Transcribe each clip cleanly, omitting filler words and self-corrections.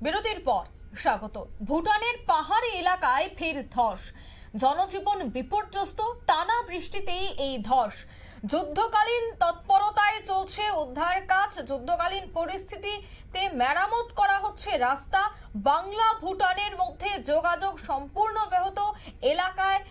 বিরতির পর স্বাগত। ভুটানের পাহাড়ি এলাকায় ফের ধস, জনজীবন বিপর্যস্ত। টানা বৃষ্টিতেই এই ধস। যুদ্ধকালীন তৎপরতায় চলছে উদ্ধার কাজ। যুদ্ধকালীন পরিস্থিতিতে মেরামত করা হচ্ছে রাস্তা। বাংলা ভুটানের মধ্যে যোগাযোগ সম্পূর্ণ ব্যাহত। এলাকায়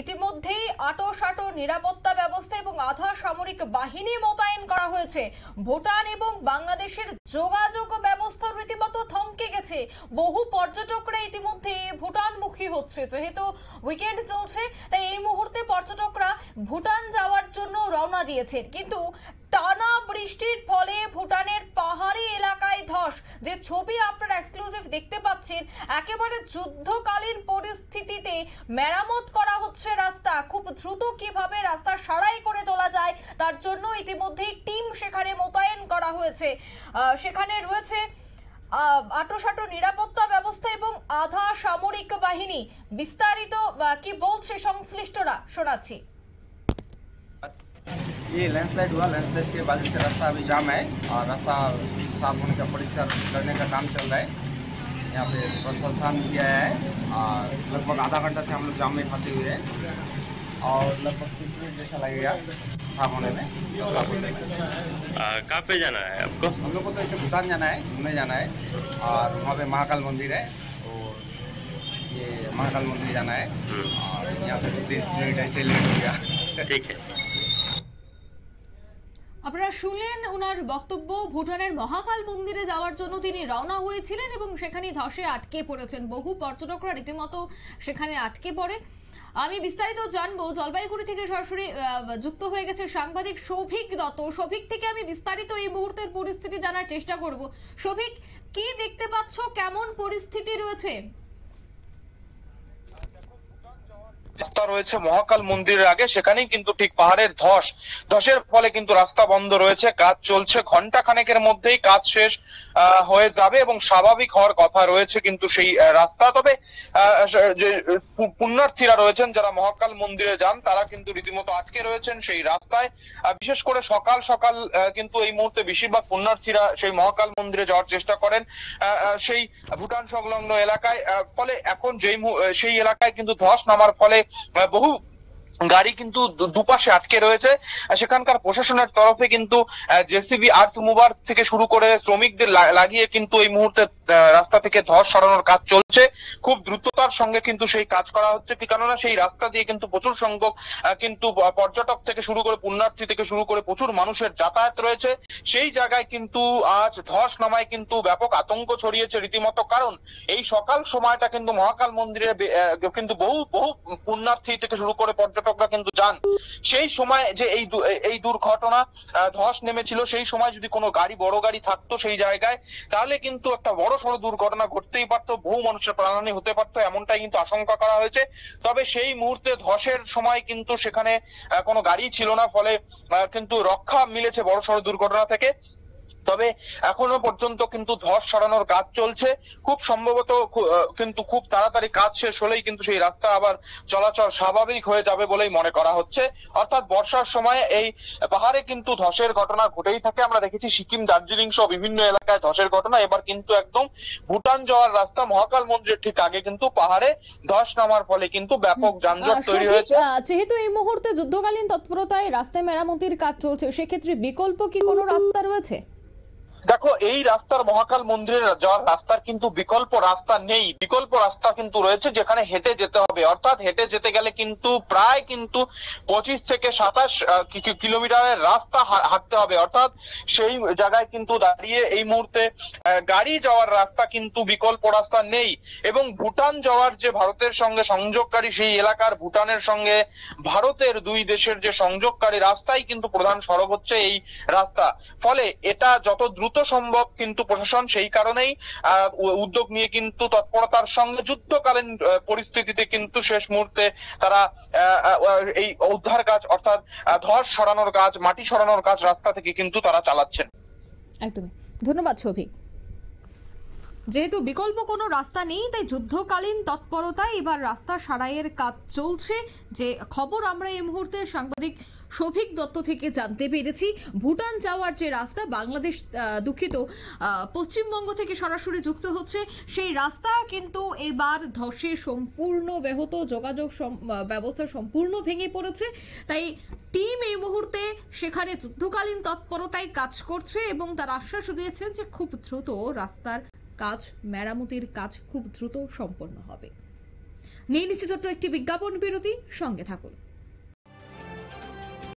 ইতিমধ্যেই আঁটো নিরাপত্তা ব্যবস্থা এবং আধা সামরিক বাহিনী মোতায়েন করা হয়েছে। ভুটান এবং বাংলাদেশের যোগাযোগ ব্যবস্থা রীতিমতো থমকে গেছে। বহু পর্যটকরা ইতিমধ্যে ভুটানমুখী হচ্ছে। যেহেতু উইকেন্ড চলছে, তাই এই মুহূর্তে পর্যটকরা ভুটান যাওয়ার জন্য রওনা দিয়েছেন। কিন্তু টানা বৃষ্টির ফলে ভুটানের পাহাড়ি এলাকায় ধস। যে ছবি আপনারা এক্সক্লুসিভ দেখতে পাচ্ছেন, একেবারে যুদ্ধকালীন পরিস্থিতিতে মেরামত করা হচ্ছে রাস্তা। খুব দ্রুত কিভাবে রাস্তা সারাই করে তোলা যায় তার জন্য ইতিমধ্যেই টিম সেখানে মোতায়েন করা হয়েছে। সেখানে রয়েছে আঁটো নিরাপত্তা ব্যবস্থা এবং আধা সামরিক বাহিনী। বিস্তারিত কি বলছে সংশ্লিষ্টরা শোনাচ্ছি। ये लैंडस्लाइड हुआ, लैंडस्लाइड के वजह से रास्ता अभी जाम है और रास्ता साफ होने का परिष्कार करने का काम चल रहा है। यहाँ पे प्रशासन किया है और लगभग आधा घंटा से हम लोग जाम में फंसे हुए हैं और लगभग 30 मिनट जैसा लगेगा साफ होने में। कहाँ पे जाना है आपको? हम लोग को तो ऐसे भूटान जाना है, घूमने जाना है और वहाँ पे महाकाल मंदिर है, तो ये महाकाल मंदिर जाना है और यहाँ पे 30 मिनट ऐसे लेट हो गया। ठीक है। আপনারা শুনলেন ওনার বক্তব্য। ভুটানের মহাকাল মন্দিরে যাওয়ার জন্য তিনি রওনা হয়েছিলেন এবং সেখানে ধসে আটকে পড়েছেন। বহু পর্যটকরা রীতিমতো সেখানে আটকে পড়ে। আমি বিস্তারিত জানবো, জলপাইগুড়ি থেকে সরাসরি যুক্ত হয়ে গেছে সাংবাদিক সৌভিক দত্ত। সৌভিক থেকে আমি বিস্তারিত এই মুহূর্তের পরিস্থিতি জানার চেষ্টা করব। সৌভিক, কি দেখতে পাচ্ছ, কেমন পরিস্থিতি রয়েছে? রাস্তা রয়েছে মহাকাল মন্দিরের আগে, সেখানেই কিন্তু ঠিক পাহাড়ের ধসের ফলে কিন্তু রাস্তা বন্ধ রয়েছে। কাজ চলছে, ঘন্টা খানেকের মধ্যেই কাজ শেষ হয়ে যাবে এবং স্বাভাবিক হওয়ার কথা রয়েছে কিন্তু সেই রাস্তা। তবে যে পুণ্যার্থীরা রয়েছেন যারা মহাকাল মন্দিরে যান, তারা কিন্তু রীতিমতো আটকে রয়েছেন সেই রাস্তায়। বিশেষ করে সকাল সকাল কিন্তু এই মুহূর্তে বেশিরভাগ পুণ্যার্থীরা সেই মহাকাল মন্দিরে যাওয়ার চেষ্টা করেন সেই ভুটান সংলগ্ন এলাকায়। ফলে এখন সেই এলাকায় কিন্তু ধস নামার ফলে বহু গাড়ি কিন্তু দুপাশে আটকে রয়েছে। সেখানকার প্রশাসনের তরফে কিন্তু জেসিবি, আর্থ মুভার থেকে শুরু করে শ্রমিকদের লাগিয়ে কিন্তু এই মুহূর্তে রাস্তা থেকে ধস সরানোর কাজ চলছে। খুব দ্রুততার সঙ্গে কিন্তু সেই কাজ করা হচ্ছে, কেননা সেই রাস্তা দিয়ে কিন্তু প্রচুর সংখ্যক কিন্তু পর্যটক থেকে শুরু করে পুণ্যার্থী থেকে শুরু করে প্রচুর মানুষের যাতায়াত রয়েছে। সেই জায়গায় কিন্তু আজ ধস নামায় কিন্তু ব্যাপক আতঙ্ক ছড়িয়েছে রীতিমতো। কারণ এই সকাল সময়টা কিন্তু মহাকাল মন্দিরে কিন্তু বহু পুণ্যার্থী থেকে শুরু করে পর্যটকরা কিন্তু যান। সেই সময় যে এই দুর্ঘটনা ধস নেমেছিল, সেই সময় যদি কোনো বড় গাড়ি থাকতো সেই জায়গায়, তাহলে কিন্তু একটা বড় সড় দুর্ঘটনা ঘটতেই পারতো, বহু মানুষের প্রাণহানি হতে পারতো, এমনটাই কিন্তু আশঙ্কা করা হয়েছে। তবে সেই মুহূর্তে ধসের সময় কিন্তু সেখানে কোনো গাড়ি ছিল না, ফলে কিন্তু রক্ষা মিলেছে বড় সড় দুর্ঘটনা থেকে। তবে এখনো পর্যন্ত কিন্তু ধস সরানোর কাজ চলছে। খুব সম্ভবত কিন্তু খুব তাড়াতাড়ি কাজ শেষ হলেই কিন্তু সেই রাস্তা আবার চলাচল স্বাভাবিক হয়ে যাবে বলেই মনে করা হচ্ছে। অর্থাৎ বর্ষার সময় এই পাহাড়ে কিন্তু ধসের ঘটনা ঘটেই থাকে। আমরা দেখেছি সিকিম, দার্জিলিং সহ বিভিন্ন এলাকায় ধসের ঘটনা। এবার কিন্তু একদম ভুটান যাওয়ার রাস্তা মহাকাল মন্দিরের ঠিক আগে কিন্তু পাহাড়ে ধস নামার ফলে কিন্তু ব্যাপক যানজট তৈরি হয়েছে। যেহেতু এই মুহূর্তে যুদ্ধকালীন তৎপরতায় রাস্তায় মেরামতির কাজ চলছে, সেক্ষেত্রে বিকল্প কি কোনো রাস্তা রয়েছে? দেখো, এই রাস্তার মহাকাল মন্দিরে যাওয়ার রাস্তার কিন্তু বিকল্প রাস্তা নেই। বিকল্প রাস্তা কিন্তু রয়েছে যেখানে হেঁটে যেতে হবে। অর্থাৎ হেঁটে যেতে গেলে কিন্তু প্রায় কিন্তু 25 থেকে 27 কিলোমিটারের রাস্তা হাঁটতে হবে। অর্থাৎ সেই জায়গায় কিন্তু দাঁড়িয়ে এই মুহূর্তে গাড়ি যাওয়ার রাস্তা কিন্তু বিকল্প রাস্তা নেই। এবং ভুটান যাওয়ার যে ভারতের সঙ্গে সংযোগকারী সেই এলাকার ভুটানের সঙ্গে ভারতের দুই দেশের যে সংযোগকারী রাস্তাই কিন্তু প্রধান সড়ক হচ্ছে এই রাস্তা। ফলে এটা যত দ্রুত সম্ভব কিন্তু প্রশাসন সেই কারণেই উদ্যোগ নিয়ে কিন্তু তৎপরতার সঙ্গে যুদ্ধকালীন পরিস্থিতিতে কিন্তু শেষ মুহূর্তে তারা এই উদ্ধার কাজ, অর্থাৎ ধস সরানোর কাজ, মাটি সরানোর কাজ রাস্তা থেকে কিন্তু তারা চালাচ্ছেন। একদমই, ধন্যবাদ সৌভিক। যেহেতু বিকল্প কোনো রাস্তা নেই, তাই যুদ্ধকালীন তৎপরতায় এবার রাস্তা সারাইয়ের কাজ চলছে। যে খবর আমরা এই মুহূর্তে সাংবাদিক সৌভিক দত্ত থেকে জানতে পেরেছি ভুটান যাওয়ার যে রাস্তা বাংলাদেশ পশ্চিমবঙ্গ থেকে সরাসরি যুক্ত হচ্ছে, সেই রাস্তা কিন্তু এবার ধসে সম্পূর্ণ ব্যাহত, যোগাযোগ ব্যবস্থা সম্পূর্ণ ভেঙে পড়েছে। তাই টিম এই মুহূর্তে সেখানে যুদ্ধকালীন তৎপরতায় কাজ করছে এবং তার আশ্বাস দিয়েছেন যে খুব দ্রুত রাস্তার কাজ, মেরামতির কাজ খুব দ্রুত সম্পন্ন হবে। নিয়ে নিচ্ছে ছোট্ট একটি বিজ্ঞাপন বিরতি, সঙ্গে থাকুন।